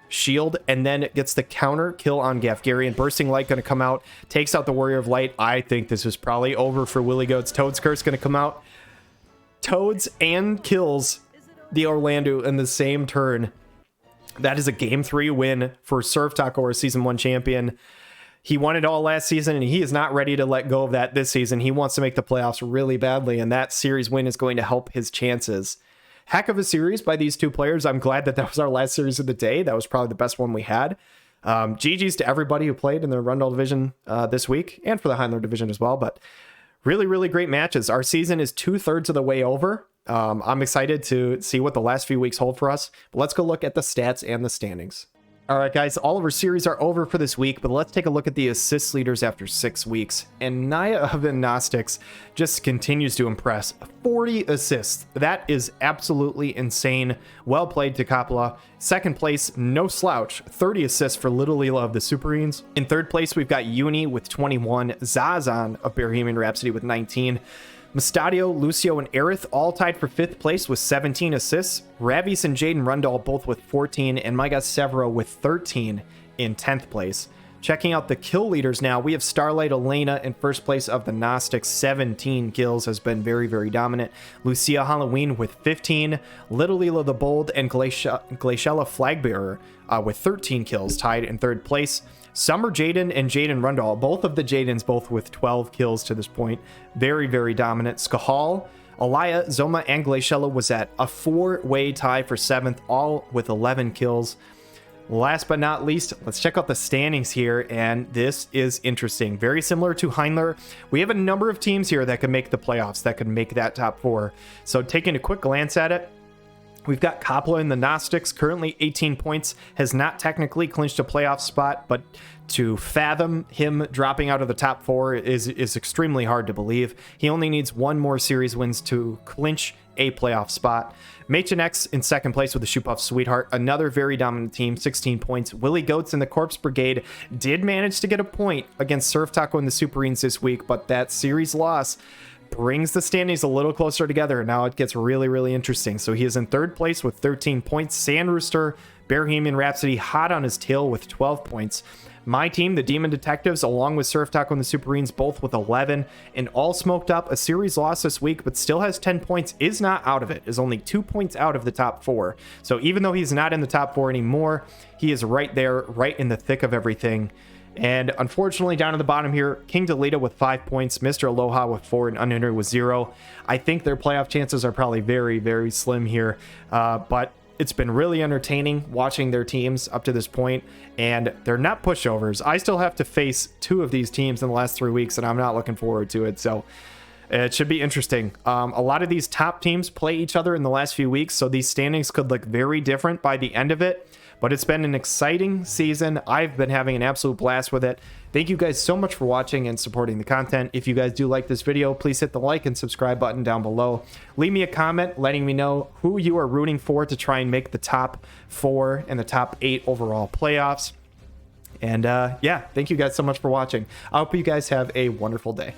Shield, and then it gets the counter kill on Gafgarian. Bursting Light going to come out. Takes out the Warrior of Light. I think this is probably over for Willy Goats. Toad's Curse going to come out. Toads and kills the Orlando in the same turn. That is a Game 3 win for SurfTaco, our Season 1 champion. He won it all last season, and he is not ready to let go of that this season. He wants to make the playoffs really badly, and that series win is going to help his chances. Heck of a series by these two players. I'm glad that was our last series of the day. That was probably the best one we had. GG's to everybody who played in the Rundall division this week, and for the Heinler division as well, but really, really great matches. Our season is 2/3 of the way over. I'm excited to see what the last few weeks hold for us. But let's go look at the stats and the standings. All right, guys, all of our series are over for this week, but let's take a look at the assist leaders after 6 weeks. And Naya of the Gnostics just continues to impress. 40 assists. That is absolutely insane. Well played to Coppola. Second place, no slouch. 30 assists for Little Leela of the Superrenes. In third place, we've got Uni with 21. Zazan of Bearhemian Rhapsody with 19. Mustadio, Lucio, and Aerith all tied for 5th place with 17 assists. Ravies and Jaden Rundall both with 14, and my guy Severo with 13 in 10th place. Checking out the kill leaders now, we have Starlight Elena in first place of the Gnostics. 17 kills, has been very, very dominant. Lucia Halloween with 15. Little Leela the Bold and Glaciella Flagbearer with 13 kills, tied in 3rd place. Summer Jaden and Jaden Rundall, both of the Jadens, both with 12 kills to this point. Very, very dominant. Skahal, Alaya, Zoma, and Glaciella was at a 4-way tie for 7th, all with 11 kills. Last but not least, let's check out the standings here, and this is interesting. Very similar to Heinler, we have a number of teams here that can make the playoffs, that can make that top 4. So taking a quick glance at it, we've got Coppola in the Gnostics, currently 18 points, has not technically clinched a playoff spot, but to fathom him dropping out of the top 4 is extremely hard to believe. He only needs 1 more series wins to clinch a playoff spot. MaechenX in 2nd place with the Shoopufs Sweetheart, another very dominant team, 16 points. Willy Goats in the Corpse Brigade did manage to get a point against SurfTaco and the Superrenes this week, but that series loss brings the standings a little closer together. Now it gets really, really interesting. So he is in 3rd place with 13 points. Sandrooster, Bearhemian Rhapsody, hot on his tail with 12 points. My team, the Demon Detectives, along with SurfTaco and the Superrenes, both with 11. And AllSmokedUp, a series loss this week, but still has 10 points, is not out of it, is only 2 points out of the top 4. So even though he's not in the top 4 anymore, he is right there, right in the thick of everything. And unfortunately, down at the bottom here, King Delita with 5 points, Mr. Aloha with 4, and Unhindered with 0. I think their playoff chances are probably very, very slim here. But it's been really entertaining watching their teams up to this point, and they're not pushovers. I still have to face 2 of these teams in the last 3 weeks, and I'm not looking forward to it. So it should be interesting. A lot of these top teams play each other in the last few weeks, so these standings could look very different by the end of it. But it's been an exciting season. I've been having an absolute blast with it. Thank you guys so much for watching and supporting the content. If you guys do like this video, please hit the like and subscribe button down below. Leave me a comment letting me know who you are rooting for to try and make the top 4 and the top 8 overall playoffs. And yeah, thank you guys so much for watching. I hope you guys have a wonderful day.